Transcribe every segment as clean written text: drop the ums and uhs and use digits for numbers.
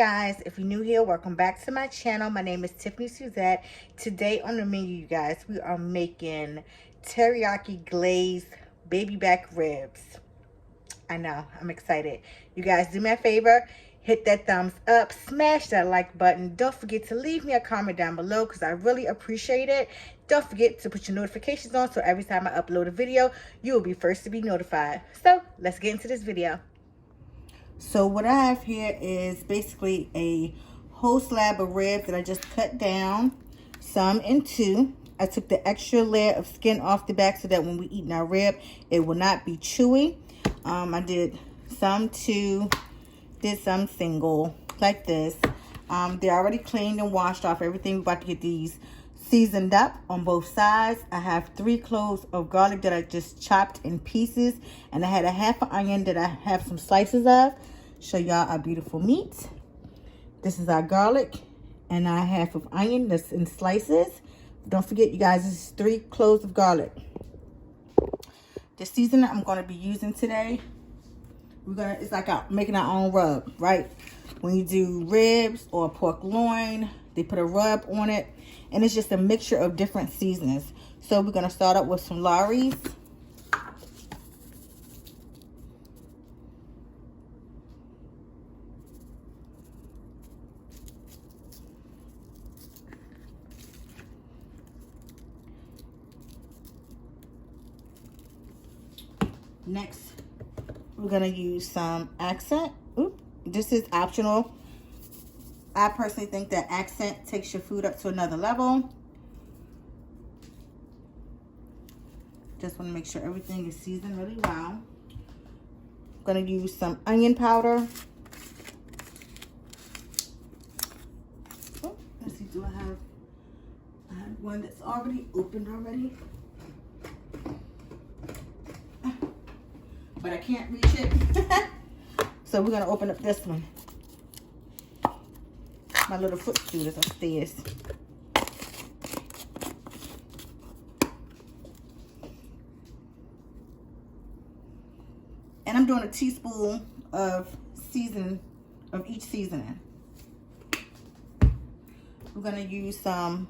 guys, if you're new here, welcome back to my channel. My name is Tiffany Suzette. Today on the menu, you guys, we are making teriyaki glazed baby back ribs. I know, I'm excited. You guys, do me a favor, hit that thumbs up, smash that like button. Don't forget to leave me a comment down below because I really appreciate it. Don't forget to put your notifications on so every time I upload a video, you will be first to be notified. So let's get into this video. So what I have here is basically a whole slab of ribs that I just cut down, some in two. I took the extra layer of skin off the back so that when we eat our rib, it will not be chewy. I did some two, did some single, like this. They're already cleaned and washed off everything. We're about to get these seasoned up on both sides. I have 3 cloves of garlic that I just chopped in pieces, and I had a half an onion that I have some slices of. Show y'all our beautiful meat. This is our garlic and our half of onion that's in slices. Don't forget, you guys, this is 3 cloves of garlic. The seasoning I'm going to be using today, it's like making our own rub, right? When you do ribs or pork loin, they put a rub on it, and it's just a mixture of different seasonings. So we're going to start up with some Lawry's. Next, we're going to use some accent. Oop, this is optional. I personally think that accent takes your food up to another level. Just want to make sure everything is seasoned really well. I'm going to use some onion powder. Oh, let's see, I have one that's already opened already. But I can't reach it. So we're going to open up this one. My little footstool is upstairs. And I'm doing a teaspoon of each seasoning. We're going to use some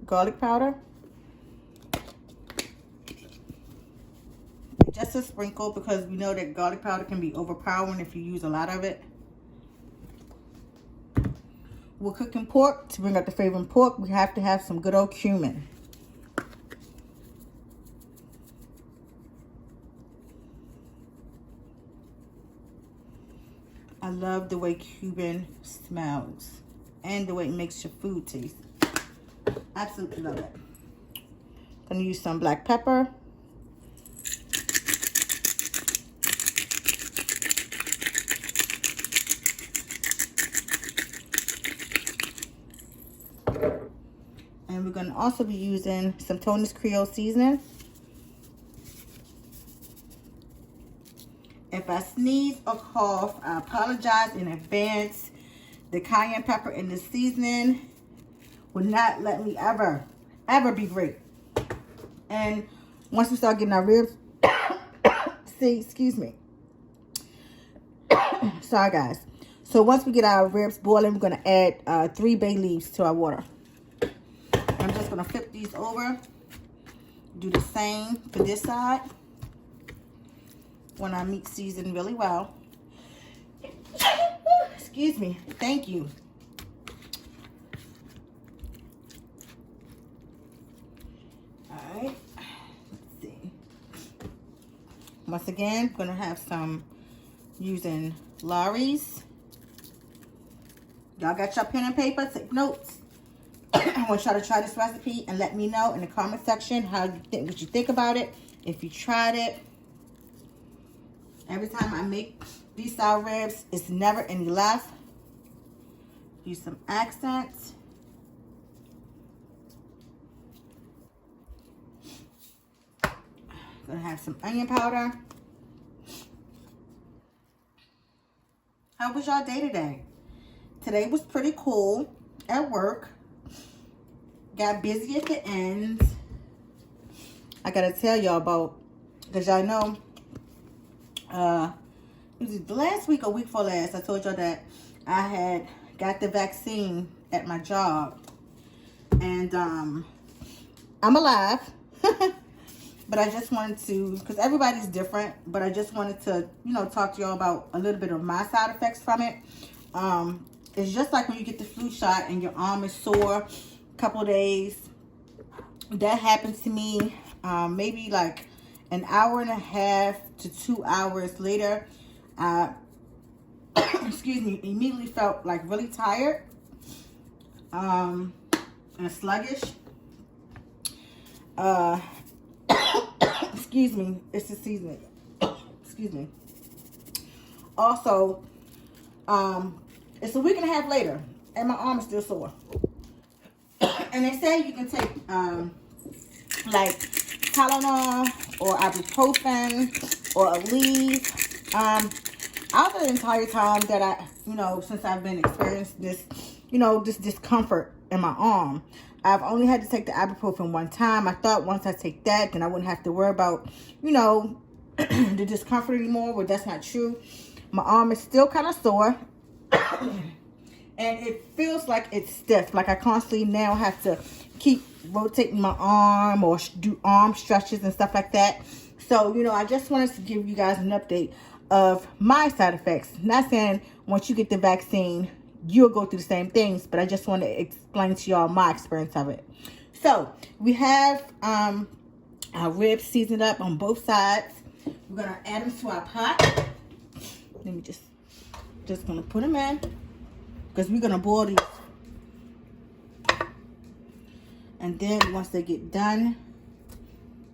garlic powder. Just a sprinkle, because we know that garlic powder can be overpowering if you use a lot of it. We're cooking pork. To bring out the flavor in pork, we have to have some good old cumin. I love the way cumin smells and the way it makes your food taste. Absolutely love it. I'm going to use some black pepper. And we're going to also be using some Tony's Creole seasoning. If I sneeze or cough, I apologize in advance. The cayenne pepper in the seasoning would not let me ever be great. And once we start getting our ribs, excuse me. Sorry, guys. So once we get our ribs boiling, we're going to add 3 bay leaves to our water. I'm just going to flip these over. Do the same for this side. When our meat seasoned really well. Excuse me. Thank you. Alright. Let's see. Once again, I'm going to have some using Lawry's. Y'all got your pen and paper? Take notes. I want y'all to try this recipe and let me know in the comment section what you think about it. If you tried it. Every time I make these style ribs, it's never any left. Use some accents. Gonna have some onion powder. How was y'all day today? Today was pretty cool at work. Got busy at the end. I gotta tell y'all about, because y'all know the last week or week before last, I told y'all that I had got the vaccine at my job. And I'm alive. But I just wanted to, because everybody's different, but I just wanted to, you know, talk to y'all about a little bit of my side effects from it. It's just like when you get the flu shot and your arm is sore a couple of days. That happens to me maybe like an hour and a half to 2 hours later. Excuse me, immediately felt like really tired and sluggish. Excuse me, it's the season. Excuse me. Also, it's a week and a half later, and my arm is still sore. And they say you can take like Tylenol or ibuprofen or Aleve. After the entire time that I, you know, since I've been experiencing this, you know, this discomfort in my arm, I've only had to take the ibuprofen one time. I thought once I take that, then I wouldn't have to worry about, you know, the discomfort anymore, but that's not true. My arm is still kind of sore. And it feels like it's stiff. Like I constantly now have to keep rotating my arm or do arm stretches and stuff like that. So, you know, I just wanted to give you guys an update of my side effects. Not saying once you get the vaccine, you'll go through the same things, but I just want to explain to y'all my experience of it. So, we have our ribs seasoned up on both sides. We're going to add them to our pot. Let me just going to put them in, because we're going to boil these. And then once they get done,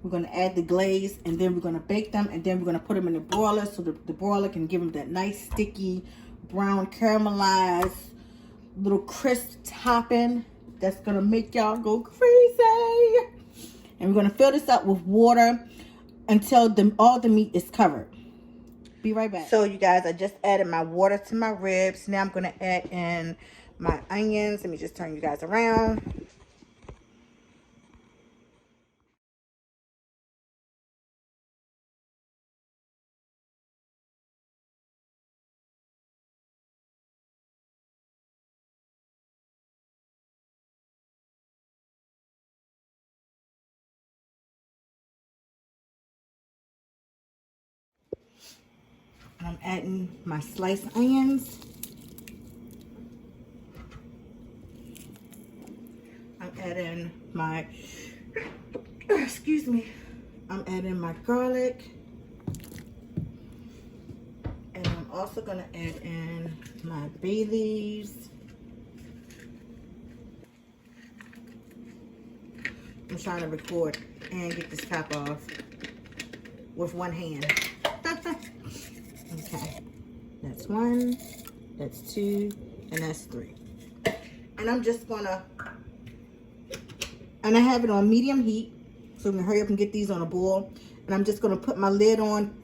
we're going to add the glaze, and then we're going to bake them, and then we're going to put them in the broiler so the broiler can give them that nice sticky brown caramelized little crisp topping that's going to make y'all go crazy. And we're going to fill this up with water until all the meat is covered. Be right back. So you guys, I just added my water to my ribs. Now I'm going to add in my onions. Let me just turn you guys around. I'm adding my sliced onions. I'm adding my, excuse me, I'm adding my garlic. And I'm also going to add in my bay leaves. I'm trying to record and get this top off with one hand. Okay, that's one, that's two, and that's three. And I'm just gonna, and I have it on medium heat, so I'm gonna hurry up and get these on a boil. And I'm just gonna put my lid on,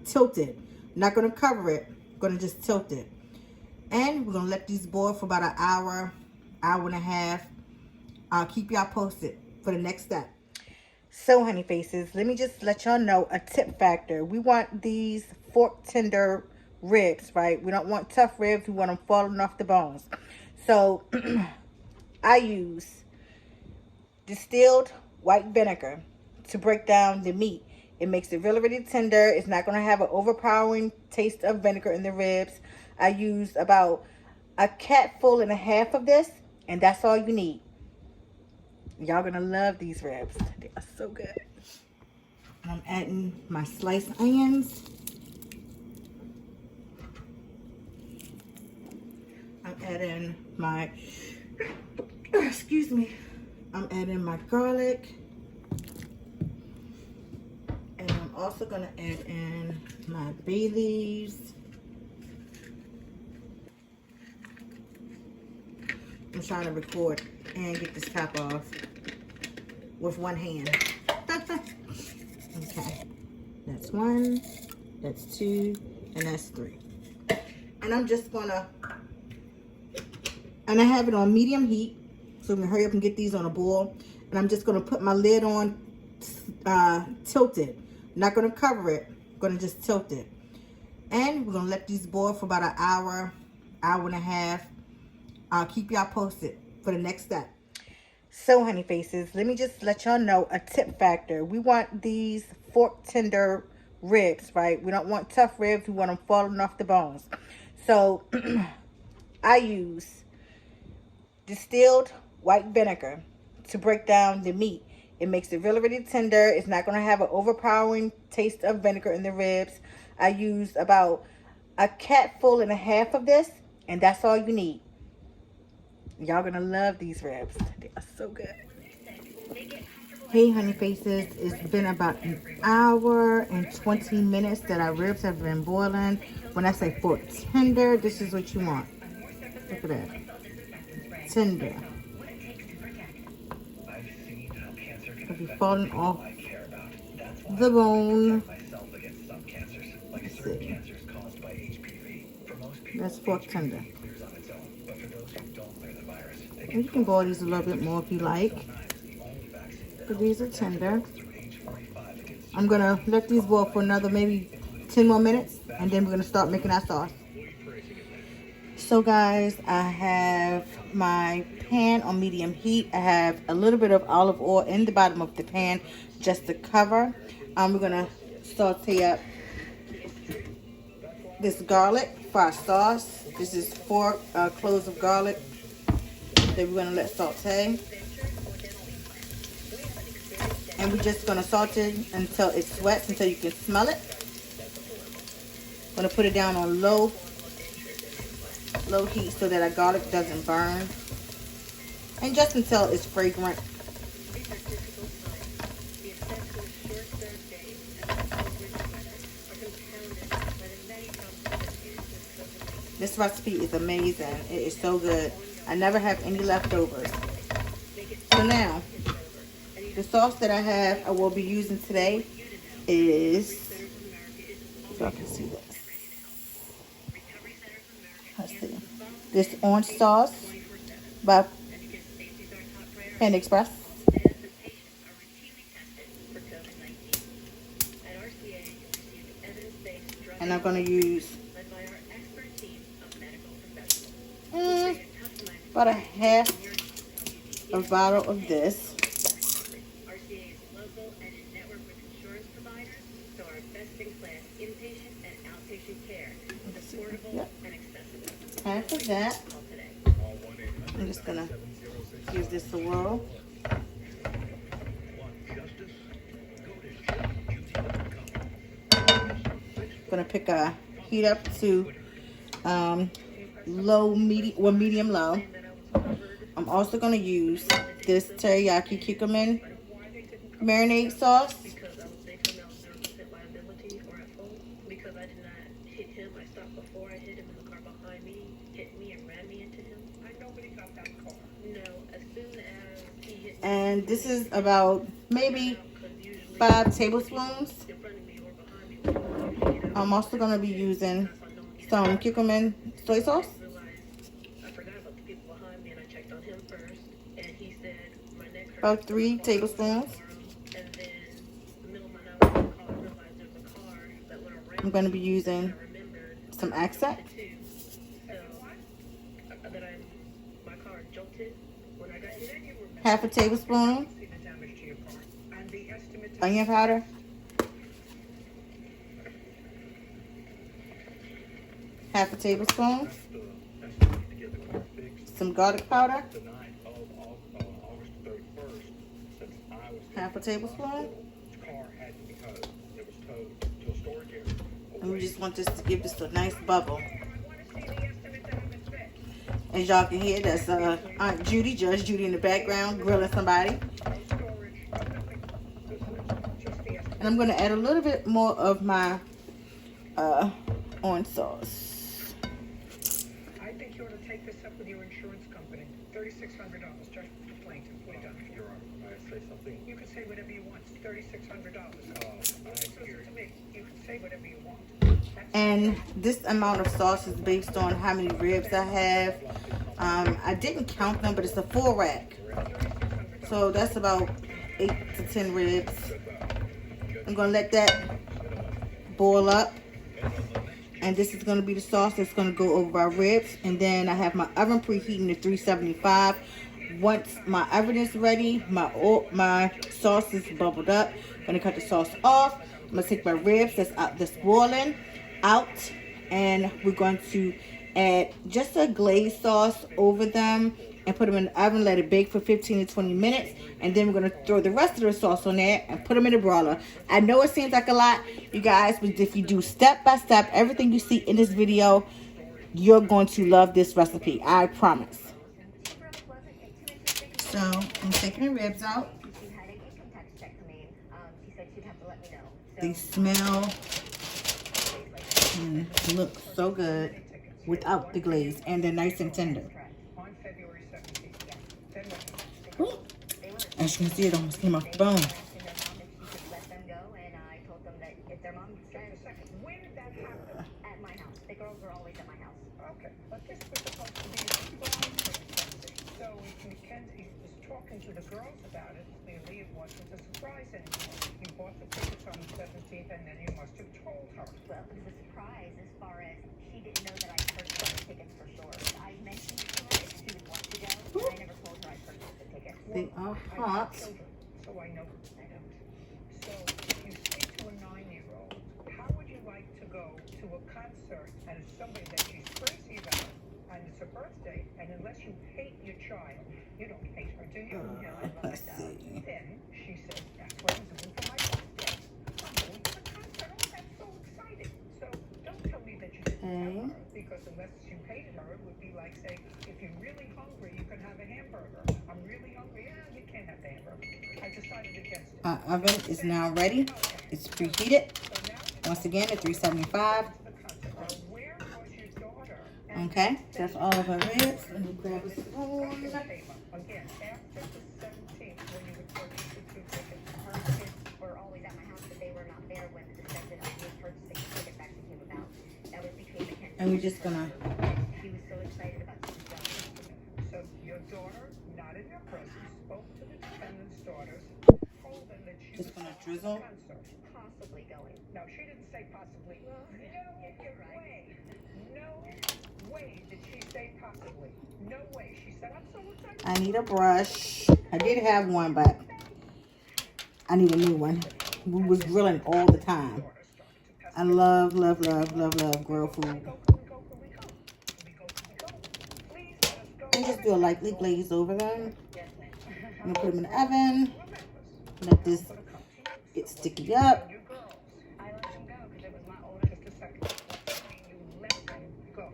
tilted. Not gonna cover it, I'm gonna just tilt it. And we're gonna let these boil for about an hour, hour and a half. I'll keep y'all posted for the next step. So, honey faces, let me just let y'all know a tip factor. We want these fork tender ribs, right? We don't want tough ribs. We want them falling off the bones. So, I use distilled white vinegar to break down the meat. It makes it really, really tender. It's not going to have an overpowering taste of vinegar in the ribs. I use about a catful and a half of this, and that's all you need. Y'all gonna love these ribs. They are so good. I'm adding my sliced onions. I'm adding my, excuse me, I'm adding my garlic. And I'm also gonna add in my bay leaves. I'm trying to record and get this top off with one hand. Okay, that's one, that's two, and that's three. And I'm just gonna, and I have it on medium heat, so I'm gonna hurry up and get these on a boil. And I'm just gonna put my lid on, tilted. Not gonna cover it, I'm gonna just tilt it. And we're gonna let these boil for about an hour, hour and a half. I'll keep y'all posted for the next step. So, honey faces, let me just let y'all know a tip factor. We want these fork tender ribs, right? We don't want tough ribs. We want them falling off the bones. So, I use distilled white vinegar to break down the meat. It makes it really, really tender. It's not going to have an overpowering taste of vinegar in the ribs. I used about a catful and a half of this, and that's all you need. Y'all gonna love these ribs. They are so good. Hey, honey faces. It's been about an hour and 20 minutes that our ribs have been boiling. When I say fork tender, this is what you want. Look at that. Tender. It'll be falling off the bone. Let's see. That's fork tender. And you can boil these a little bit more if you like. But these are tender. I'm going to let these boil for another maybe 10 more minutes. And then we're going to start making our sauce. So guys, I have my pan on medium heat. I have a little bit of olive oil in the bottom of the pan just to cover. We're going to saute up this garlic for our sauce. This is 4 cloves of garlic that we're going to let saute. And we're just going to saute it until it sweats, until you can smell it. I'm going to put it down on low heat so that our garlic doesn't burn. And just until it's fragrant. This recipe is amazing. It is so good. I never have any leftovers. So now, the sauce that I have, I will be using today is, if y'all can see this. Let's see. This orange sauce by Panda Express. And I'm going to use about a half a bottle of this. Yep. Half of that. I'm just gonna give this a whirl. Gonna pick a heat up to low, medium, or medium low. I'm also gonna use this teriyaki cucumber marinade sauce. And this is about maybe 5 tablespoons. I'm also going to be using some cucumber soy sauce. About 3 tablespoons. I'm going to be using some accent. Half a tablespoon onion powder. Half a tablespoon. Some garlic powder. Half a tablespoon. And we just want this to give this a nice bubble. As y'all can hear, that's Aunt Judy, Judge Judy in the background, grilling somebody. And I'm going to add a little bit more of my orange sauce. I think you ought to take this up with your insurance company. $3,600 just for complaint. Put it down. Your Honor, may I say something? You can say whatever you want. It's $3,600. Listen to me. You can say whatever you want. And this amount of sauce is based on how many ribs I have. I didn't count them, but it's a full rack. So that's about 8 to 10 ribs. I'm going to let that boil up. And this is going to be the sauce that's going to go over our ribs. And then I have my oven preheating to 375. Once my oven is ready, my sauce is bubbled up. I'm going to cut the sauce off. I'm going to take my ribs that's boiling out. And we're going to add just a glaze sauce over them and put them in the oven, let it bake for 15 to 20 minutes, and then we're going to throw the rest of the sauce on there and put them in the broiler. I know it seems like a lot, you guys, but if you do step by step everything you see in this video, you're going to love this recipe, I promise. So I'm taking the ribs out. They smell and look so good without the glaze, and they're nice and tender. Ooh. As you can see, it almost came off the bone. Talking to the girls about it, clearly it wasn't a surprise anymore. You bought the tickets on the 17th and then you must have told her. Well, it was a surprise as far as she didn't know that I purchased the tickets for sure. I mentioned to her that she would want to go, but I never told her I purchased the tickets. They are hot. So I know. So if you speak to a 9-year-old, how would you like to go to a concert and it's somebody that she's crazy about and it's her birthday, and unless you hate your child, you don't hate her, do you? No, I love Let's that. see. Then she says, that's what I'm doing for my birthday. I'm going to the concert. Oh, that's so exciting. So don't tell me that you didn't tell her, because unless you hated her, it would be like saying, if you're really hungry, you can have a hamburger. I'm really hungry. Yeah, you can't have the hamburger. I decided against it. Our oven is now ready. It's preheated. Once again at 375. Where was your daughter? Okay, that's all of our ribs. Let me grab a spoon. Again, after the 17th, when you would purchase the 2 tickets. Her kids were always at my house, but they were not there when the discussion of me purchasing the tickets actually came about. That was between Mackenzie. And we're just gonna. She was so excited about Suzette. So your daughter, not in your presence, spoke to the defendant's daughters, told them that she Just was gonna at drizzle. the concert. Possibly going. No, she didn't say possibly. Well, No you're right. way. No way did she say possibly. No way. She said, I'm so excited. I need a brush. I did have one, but I need a new one. We was grilling all the time. I love, love, love, love, love grilled food. And just do a lightly glaze over them. I'm gonna put them in the oven. Let this get sticky up. I let them go because it was my oldest. Just a second. You let them go.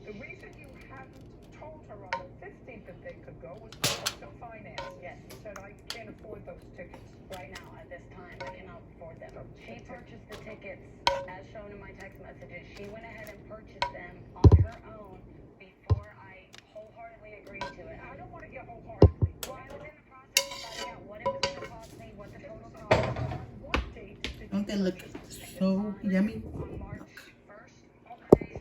The reason you hadn't told her on the 15th that they could go was because of finance. Yes. You said, I can't afford those tickets. Right now, at this time, I cannot afford them. She purchased the tickets as shown in my text messages. She went ahead and purchased them on her own before I wholeheartedly agreed to it. I don't want to get wholeheartedly. Well, I was in the process of finding out what it was going to cost me, what the total cost was. What date did Don't they you look purchase the tickets? so yummy? On March 1st. Okay,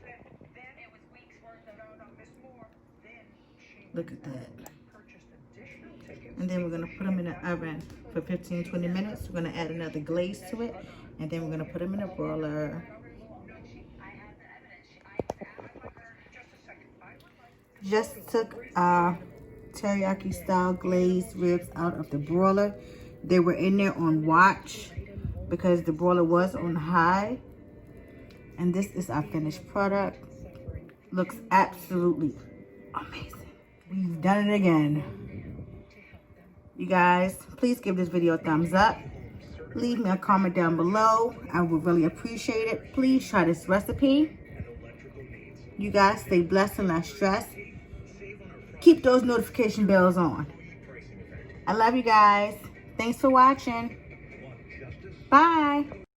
then It was weeks worth of no, Miss Moore. Then she Look at that. purchased additional tickets. And then we're gonna put them in the oven for 15-20 minutes. We're gonna add another glaze to it, and then we're gonna put them in a broiler. I have the evidence. I asked her. Just a second. I would like Just took our teriyaki style glazed ribs out of the broiler. They were in there on watch because the broiler was on high. And this is our finished product. Looks absolutely amazing. We've done it again. You guys, please give this video a thumbs up. Leave me a comment down below. I would really appreciate it. Please try this recipe. You guys stay blessed and not stressed. Keep those notification bells on. I love you guys. Thanks for watching. Bye.